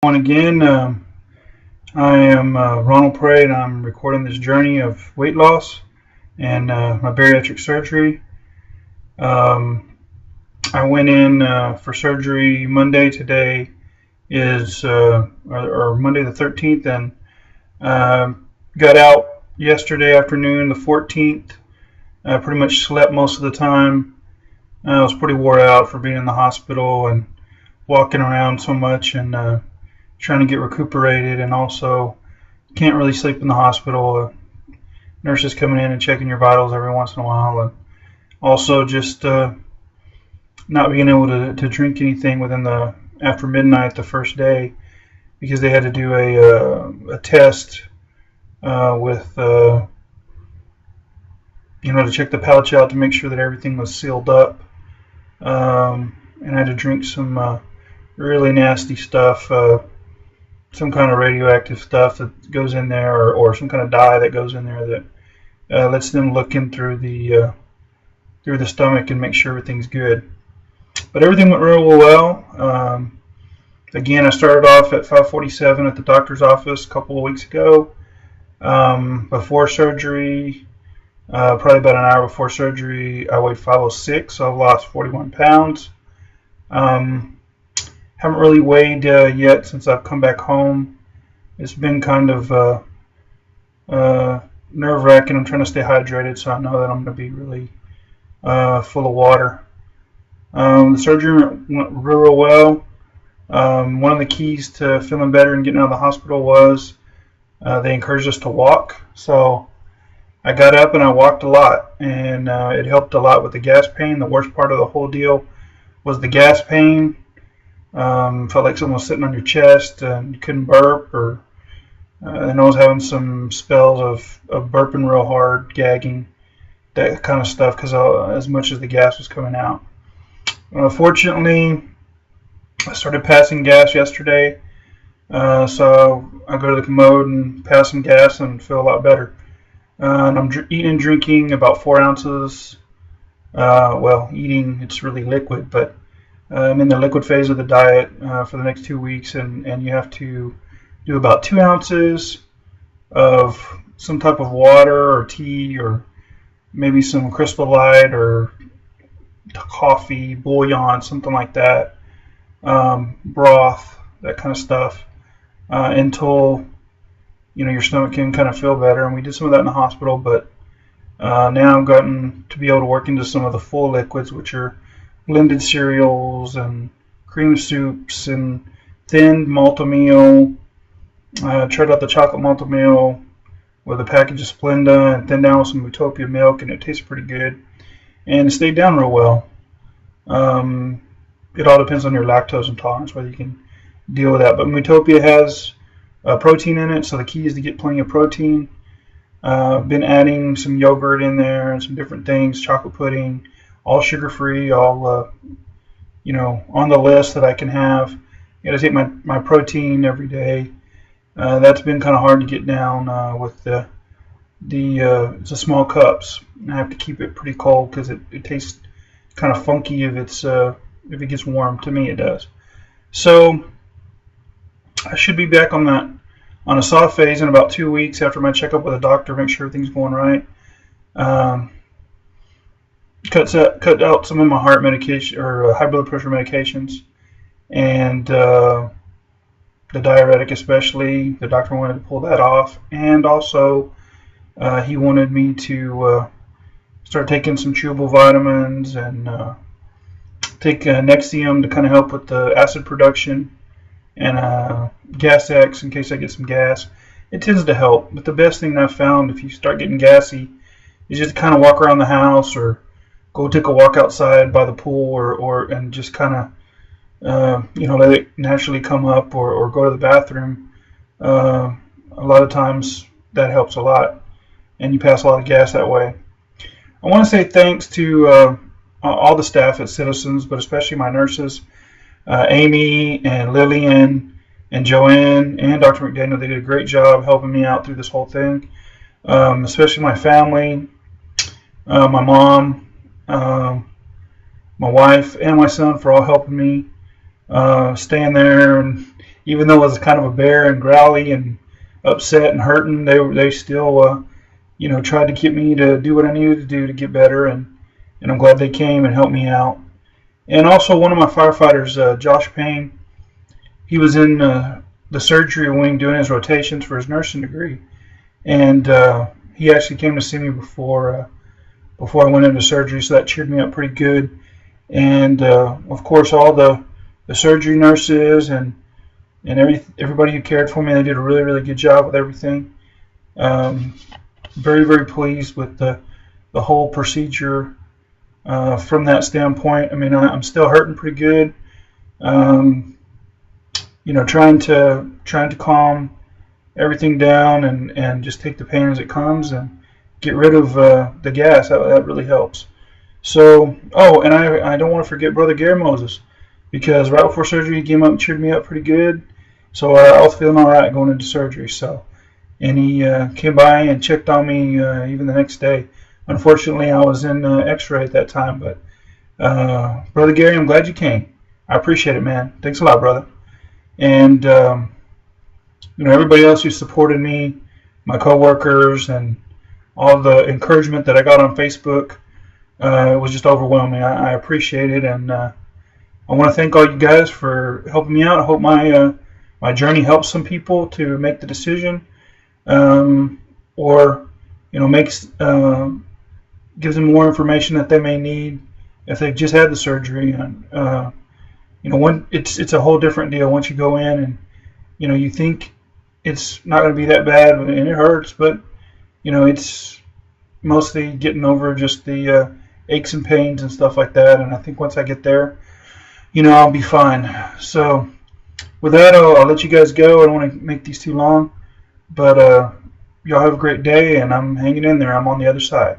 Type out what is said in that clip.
On again. I am Ronald Pray, and I'm recording this journey of weight loss and my bariatric surgery. I went in for surgery Monday. Today is or Monday the 13th, and got out yesterday afternoon, the 14th. Pretty much slept most of the time. I was pretty wore out for being in the hospital and walking around so much and trying to get recuperated, and also can't really sleep in the hospital. Nurses coming in and checking your vitals every once in a while, and also just not being able to drink anything within the after midnight the first day, because they had to do a test with to check the pouch out to make sure that everything was sealed up, and I had to drink some really nasty stuff. Some kind of radioactive stuff that goes in there, or some kind of dye that goes in there that lets them look in through the stomach and make sure everything's good. But everything went real well. Again, I started off at 5:47 at the doctor's office a couple of weeks ago. Before surgery, probably about an hour before surgery, I weighed 506, so I've lost 41 pounds. Haven't really weighed yet since I've come back home. It's been kind of nerve-wracking. I'm trying to stay hydrated, so I know that I'm going to be really full of water. The surgery went real well. One of the keys to feeling better and getting out of the hospital was they encouraged us to walk. So I got up and I walked a lot, and it helped a lot with the gas pain. The worst part of the whole deal was the gas pain. Felt like someone was sitting on your chest and you couldn't burp, or and I was having some spells of burping real hard, gagging, that kind of stuff, because as much as the gas was coming out. Fortunately, I started passing gas yesterday, so I go to the commode and pass some gas and feel a lot better. And I'm eating and drinking about 4 ounces. Eating, it's really liquid, but I'm in the liquid phase of the diet for the next 2 weeks, and you have to do about 2 ounces of some type of water or tea, or maybe some Crystal Light or coffee, bouillon, something like that, broth, that kind of stuff, until your stomach can kind of feel better. And we did some of that in the hospital, but now I've gotten to be able to work into some of the full liquids, which are blended cereals and cream soups and thin multi-meal. I tried out the chocolate multi-meal with a package of Splenda and thinned down with some Utopia milk, and it tastes pretty good, and it stayed down real well. It all depends on your lactose intolerance, whether you can deal with that. But Utopia has protein in it, so the key is to get plenty of protein. Been adding some yogurt in there and some different things, chocolate pudding, all sugar-free, all on the list that I can have. I got to take my protein every day. That's been kind of hard to get down with the small cups. I have to keep it pretty cold because it tastes kind of funky if it gets warm. To me, it does. So I should be back on a soft phase in about 2 weeks after my checkup with a doctor, make sure everything's going right. Cut out some of my heart medication, or high blood pressure medications, and the diuretic especially. The doctor wanted to pull that off, and also he wanted me to start taking some chewable vitamins and take Nexium to kind of help with the acid production, and Gas X in case I get some gas. It tends to help, but the best thing that I've found if you start getting gassy is just kind of walk around the house, or go take a walk outside by the pool, and just kind of let it naturally come up, or go to the bathroom. A lot of times that helps a lot, and you pass a lot of gas that way. I want to say thanks to all the staff at Citizens, but especially my nurses, Amy and Lillian and Joanne and Dr. McDaniel. They did a great job helping me out through this whole thing, especially my family, my mom, my wife, and my son for all helping me, staying there and even though I was kind of a bear and growly and upset and hurting, they still tried to get me to do what I needed to do to get better, and I'm glad they came and helped me out. And also one of my firefighters, Josh Payne, he was in the surgery wing doing his rotations for his nursing degree, and he actually came to see me before I went into surgery, so that cheered me up pretty good. And of course, all the surgery nurses and everybody who cared for me, they did a really, really good job with everything. Very, very pleased with the whole procedure from that standpoint. I mean, I'm still hurting pretty good. Trying to calm everything down and just take the pain as it comes and get rid of the gas. That really helps. So, and I don't want to forget Brother Gary Moses, because right before surgery he came up and cheered me up pretty good. So I was feeling all right going into surgery. So, and he came by and checked on me even the next day. Unfortunately, I was in X-ray at that time, but Brother Gary, I'm glad you came. I appreciate it, man. Thanks a lot, brother. And everybody else who supported me, my coworkers, and all the encouragement that I got on Facebook, it was just overwhelming. I appreciate it, and I want to thank all you guys for helping me out. I hope my journey helps some people to make the decision, or makes gives them more information that they may need if they've just had the surgery. And it's a whole different deal once you go in, and you think it's not going to be that bad, and it hurts, but it's mostly getting over just the aches and pains and stuff like that. And I think once I get there, I'll be fine. So with that, I'll let you guys go. I don't want to make these too long, but y'all have a great day, and I'm hanging in there. I'm on the other side.